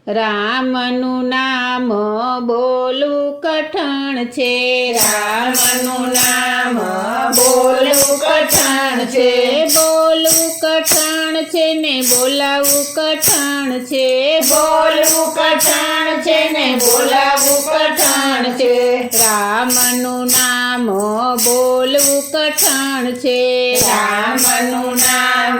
રામનું નામ બોલવું કઠણ છે, રામનું નામ બોલવું કઠણ છે, બોલવું કઠણ છે ને બોલાવવું કઠણ છે, બોલવું કઠણ છે ને બોલાવવું કઠણ છે, રામનું નામ બોલવું કઠણ છે, રામનું નામ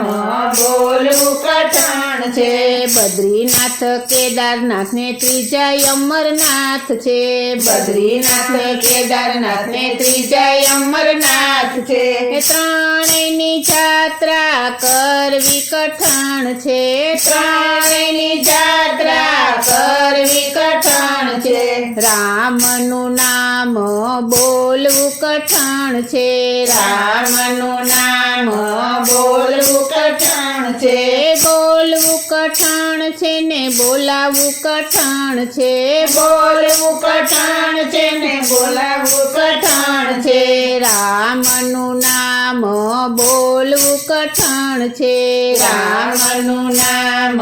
બોલવું કઠણ છે, બદ્રીનાથ કેદારનાથ ને ત્રીજા અમરનાથ છે, બદ્રીનાથ કેદારનાથ ને ત્રીજા અમરનાથ છે, ત્રણેયની જાત્રા કરવી કઠણ છે, ત્રણેયની જાત્રા કરવી કઠણ છે, રામનું નામ બોલવું કઠણ છે, રામનું નામ બોલવું કઠણ છે, બોલવું કઠણ છે ને બોલાવવું કઠણ છે, બોલવું કઠણ છે ને બોલાવવું કઠણ છે, રામનું નામ બોલવું કઠણ છે, રામનું નામ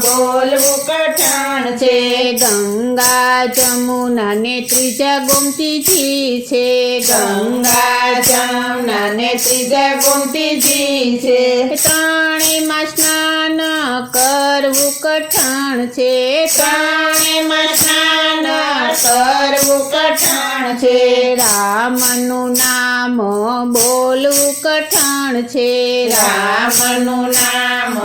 બોલવું કઠણ છે, ગંગા જમુના ને ત્રીજા ગોમતીજી છે, ગંગા જમુના ને ત્રીજા ગોમતીજી છે, ત્રણેયમાં સ્નાન કરવું કઠણ છે, ત્રણેયમાં સ્નાન કરવું કઠણ છે, રામનું નામ બોલવું કઠણ છે, રામનું નામ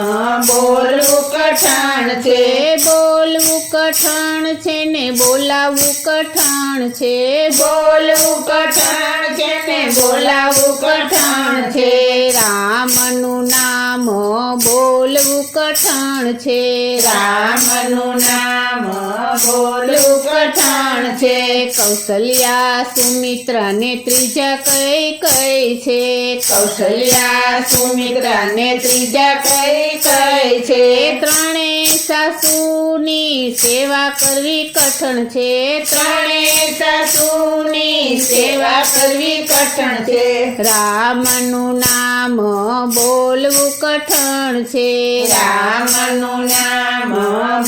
બોલવું કઠણ છે, બોલવું કઠણ છે ને બોલાવવું કઠણ છે, બોલવું કઠણ છે ને બોલાવવું કઠણ છે, રામનું નામ બોલવું કઠણ છે, રામનું નામ બોલવું કઠણ છે, કૌશલ્યા સુમિત્રા ને ત્રીજા કઈ છે, કૌશલ્યા સુમિત્રા ને ત્રીજા કઈ છે, ત્રણેય સાસુની સેવા કરવી કઠણ છે, ત્રણેય સાસુની સેવા કરવી કઠણ છે, રામનું નામ બોલવું કઠણ છે, રામનું નામ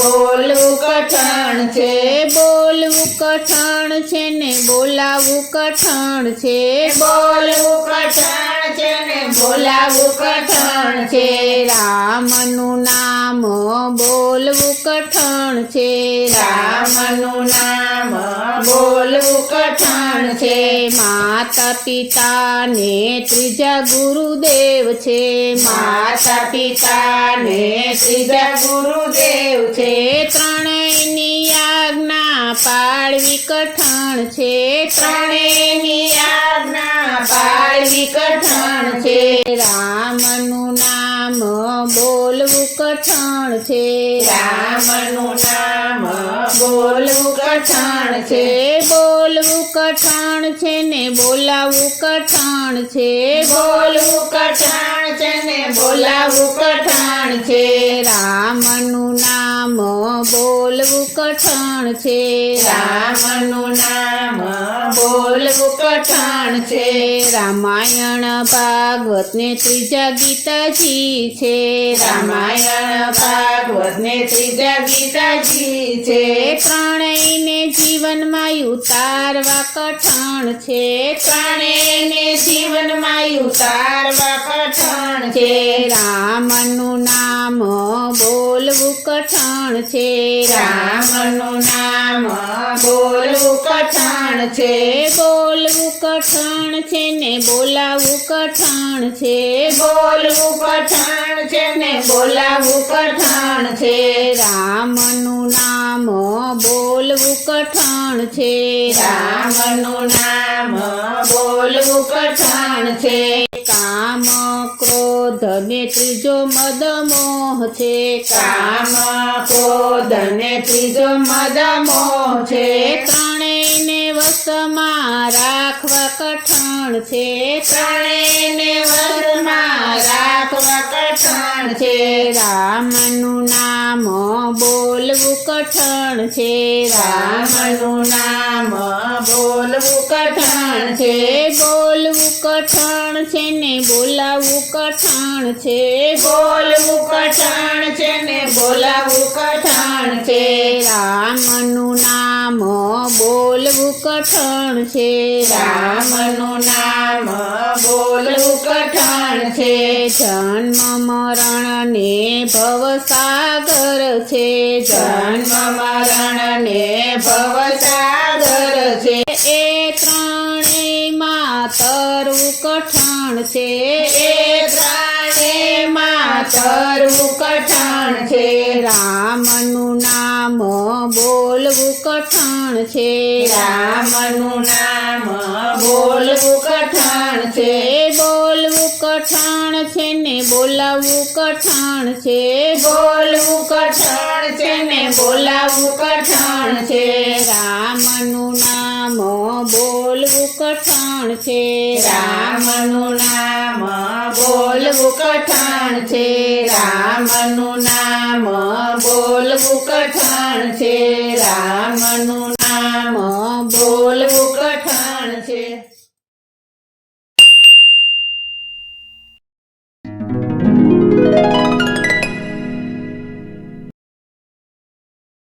બોલવું કઠણ છે, બોલવું કઠણ છે ને બોલાવવું કઠણ છે, બોલવું કઠણ છે ને બોલાવવું કઠણ છે, રામનું નામ બોલવું કઠણ છે, રામનું નામ બોલવું કઠણ છે, માતા પિતા ને ત્રીજા ગુરુદેવ છે, માતા પિતા ને ત્રીજા ગુરુદેવ છે, ત્રણેયની આજ્ઞા પાળવી કઠણ છે, ત્રણેયની આજ્ઞા પાળવી કઠણ છે, રામનું નામ બોલવું કઠણ છે, રામનું નામ બોલવું કઠણ છે, બોલવું કઠણ છે ને બોલાવવું કઠણ છે, બોલવું કઠણ છે ને બોલાવવું કઠણ છે, રામનું નામ બોલવું કઠણ છે, રામનું નામ બોલવું કઠણ છે, રામાયણ ભાગવત ને ત્રીજા ગીતાજી છે, રામાયણ ભાગવત ને ત્રીજા ગીતાજી છે, ત્રણેયને જીવનમાં ઉતારવા કઠણ છે, ત્રણેયને જીવનમાં ઉતારવા કઠણ છે, રામનું નામ બોલવું કઠણ છે, રામનું નામ બોલવું કઠણ છે, બોલવું કઠણ છે ને બોલાવવું કઠણ છે, બોલવું કઠણ છે ને બોલાવવું કઠણ છે, રામનું નામ બોલવું કઠણ છે, રામનું નામ બોલવું કઠણ છે, કામ ક્રોધ ને ત્રીજો મદ મોહ છે, કામ ક્રોધ ને ત્રીજો મદ મોહ છે, ત્રણેયને વશમાં રાખવા કઠણ છે, ત્રણેયને વશમાં રાખવા કઠણ છે, રામનું નામ બોલવું કઠણ છે, રામનું નામ બોલવું કઠણ છે, બોલવું કઠણ છે ને બોલાવવું કઠણ છે બોલવું કઠણ છે ને બોલાવવું કઠણ છે રામનું નામ બોલવું કઠણ છે રામનું નામ બોલવું કઠણ છે જન્મ મરણ ને ભવસાગર છે જન્મ મરણ ને ભવસાગર છે એ ત્રણેયમાં તરવું કઠણ છે એ ત્રણેયમાં તરવું કઠણ છે રામનું નામ બોલવું કઠણ છે રામનું નામ બોલવું કઠણ છે બોલવું કઠણ છે ને બોલાવવું કઠણ છે બોલવું કઠણ છે ને બોલાવવું કઠણ છે રામનું નામ બોલવું કઠણ છે રામનું નામ બોલવું કઠણ છે રામનું નામ બોલવું કઠણ છે રામનું નામ બોલવું કઠણ છે